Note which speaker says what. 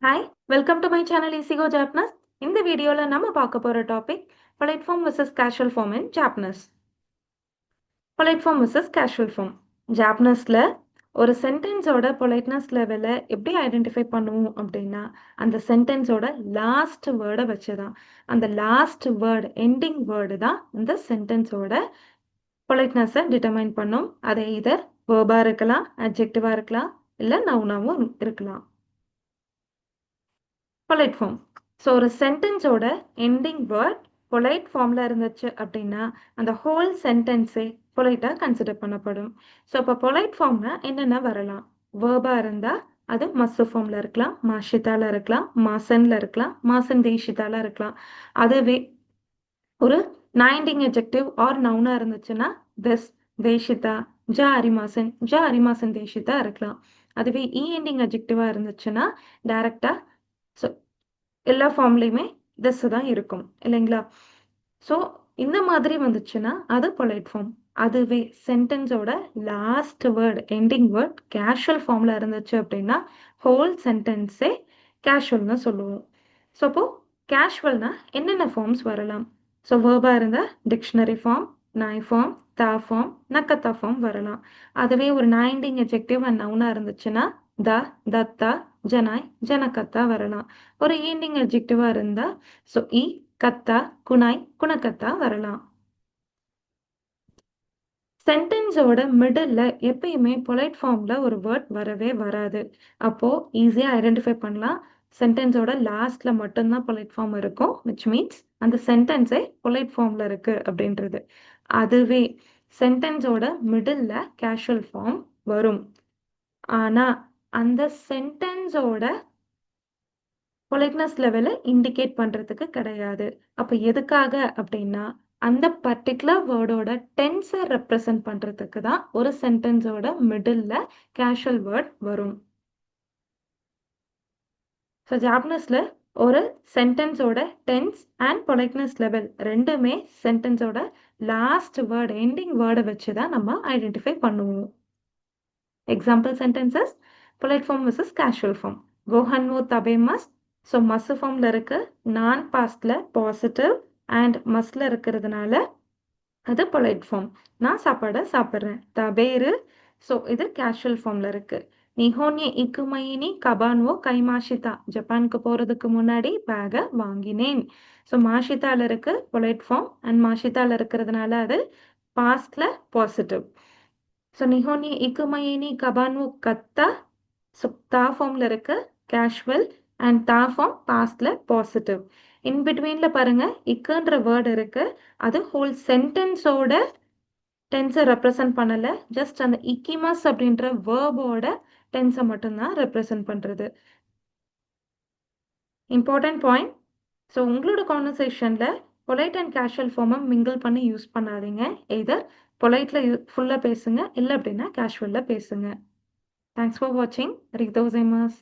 Speaker 1: Hi welcome to my channel EasyGo Japanese. இந்த வீடியோவில் நம்ம பார்க்க போகிற topic polite form vs casual form in Japanese. Polite form vs casual form ஜாப்னஸில் ஒரு சென்டென்ஸோட பொலைட்னஸ் லெவலை எப்படி ஐடென்டிஃபை பண்ணுவோம் அப்படின்னா அந்த சென்டென்ஸோட லாஸ்ட் வேர்டை வச்சு தான். அந்த லாஸ்ட் வேர்டு எண்டிங் வேர்டு தான் இந்த சென்டென்ஸோட பொலைட்னஸை டிட்டர்மைன் பண்ணும். அதை இதர் வேர்பாக இருக்கலாம், அட்ஜெக்டிவாக இருக்கலாம், இல்லை நவுனாவும் இருக்கலாம். Polite form. ஸோ ஒரு சென்டென்ஸோட எண்டிங் வேர்ட் பொலைட் ஃபார்மில் இருந்துச்சு அப்படின்னா அந்த ஹோல் சென்டென்ஸே பொலைட்டாக கன்சிடர் பண்ணப்படும். ஸோ இப்போ பொலைட் ஃபார்ம்னா என்னென்ன வரலாம்? வேர்பாக இருந்தால் அது மஸ்ஸு ஃபார்மில் இருக்கலாம், மாஷிதால இருக்கலாம், மாசன்ல இருக்கலாம், மாசன் தேஷிதால இருக்கலாம். அதுவே ஒரு நைண்டிங் எஜெக்டிவ் ஆர் நவுனாக இருந்துச்சுன்னா திஸ், தேஷிதா, அரிமாசன், அரிமாசன் தேஷிதா இருக்கலாம். அதுவே இ எண்டிங் அஜெக்டிவாக இருந்துச்சுன்னா டைரக்டாக ஸோ எல்லா ஃபார்ம்லேயுமே திஸ் தான் இருக்கும் இல்லைங்களா? ஸோ இந்த மாதிரி வந்துச்சுன்னா அது பொலைட் ஃபார்ம். அதுவே சென்டென்ஸோட last word ending word casual ஃபார்மில் இருந்துச்சு அப்படின்னா ஹோல் சென்டென்ஸே கேஷுவல்னு சொல்லுவோம். ஸோ அப்போது கேஷுவல்னா என்னென்ன ஃபார்ம்ஸ் வரலாம்? ஸோ வேர்பாக இருந்தால் டிக்ஷனரி ஃபார்ம், நாய் ஃபார்ம், தா ஃபார்ம், நக்கத்தா ஃபார்ம் வரலாம். அதுவே ஒரு நைண்டிங் எஜெக்டிவ் அண்ட் நவுனாக இருந்துச்சுன்னா த, தத்தா, ஜனாய், ஜனகத்தா வரலாம். ஒரு ஈண்டிங் அட்ஜெக்டிவாக இருந்தால் ஸோ இ, கத்தா, குனாய், குணக்கத்தா வரலாம். சென்டென்ஸோட மிடில் எப்பயுமே பொலைட் ஃபார்மில் ஒரு வேர்ட் வரவே வராது. அப்போது ஈஸியாக ஐடென்டிஃபை பண்ணலாம். சென்டென்ஸோட லாஸ்ட்டில் மட்டும்தான் பொலைட் ஃபார்ம் இருக்கும், விச் மீன்ஸ் அந்த சென்டென்ஸே பொலைட் ஃபார்மில் இருக்குது அப்படின்றது. அதுவே சென்டென்ஸோட மிடில் கேஷுவல் ஃபார்ம் வரும். ஆனால் அந்த சென்டென்ஸோட பொலைட்னஸ் லெவலை இண்டிகேட் பண்ணுறதுக்கு கிடையாது. அப்போ எதுக்காக அப்படின்னா அந்த பர்டிகுலர் வேர்டோட டென்ஸை ரெப்ரசன்ட் பண்ணுறதுக்கு தான் ஒரு சென்டென்ஸோட மிடில் கேஷுவல் வேர்ட் வரும். ஸோ ஜாப்பனீஸில் ஒரு சென்டென்ஸோட டென்ஸ் அண்ட் பொலைட்னஸ் லெவல் ரெண்டுமே சென்டென்ஸோட லாஸ்ட் வேர்டு எண்டிங் வேர்டை வச்சு தான் நம்ம ஐடென்டிஃபை பண்ணுவோம். Example sentences polite form vs casual form. கோஹன் வோ தபே மஸ்ட். ஸோ மஸ்ஸு ஃபார்மில் இருக்கு, நான் பாஸ்டில் பாசிட்டிவ் அண்ட் மஸ்ல இருக்கிறதுனால அது பொலைட் ஃபார்ம். நான் சாப்பாடை சாப்பிட்றேன், தபேரு. ஸோ இது கேஷுவல் ஃபார்மில் இருக்கு. நிஹோன்யே இக்குமையினி கபான்வோ கைமாஷிதா. ஜப்பானுக்கு போகிறதுக்கு முன்னாடி பேகை வாங்கினேன். ஸோ மாஷிதால இருக்கு பொலைட் ஃபார்ம் அண்ட் மாஷிதால இருக்கிறதுனால அது பாஸ்டில் பாசிட்டிவ். ஸோ நிஹோன்யே இக்குமையினி கபான்வோ கத்தா. ஸோ தா ஃபார்மில் இருக்கு கேஷுவல் அண்ட் தா ஃபார்ம் பாஸ்ட்ல பாசிட்டிவ். இன் பிட்வீனில் பாருங்க இக்குன்ற வேர்டு இருக்கு, அது ஹோல் சென்டென்ஸோட டென்ஸை ரெப்ரசன்ட் பண்ணலை, ஜஸ்ட் அந்த இக்கிமஸ் அப்படின்ற வேர்போட டென்ஸை மட்டும்தான் ரெப்ரசன்ட் பண்ணுறது. Important point. ஸோ உங்களோட கான்வர்சேஷனில் பொலைட் அண்ட் கேஷுவல் ஃபார்மை மிங்கிள் பண்ணி யூஸ் பண்ணாதீங்க. எதர் பொலைட்டில் ஃபுல்லாக பேசுங்க, இல்லை அப்படின்னா கேஷுவலில் பேசுங்க. தேங்க்ஸ் ஃபார் வாட்சிங். ரிதோசைமஸ்.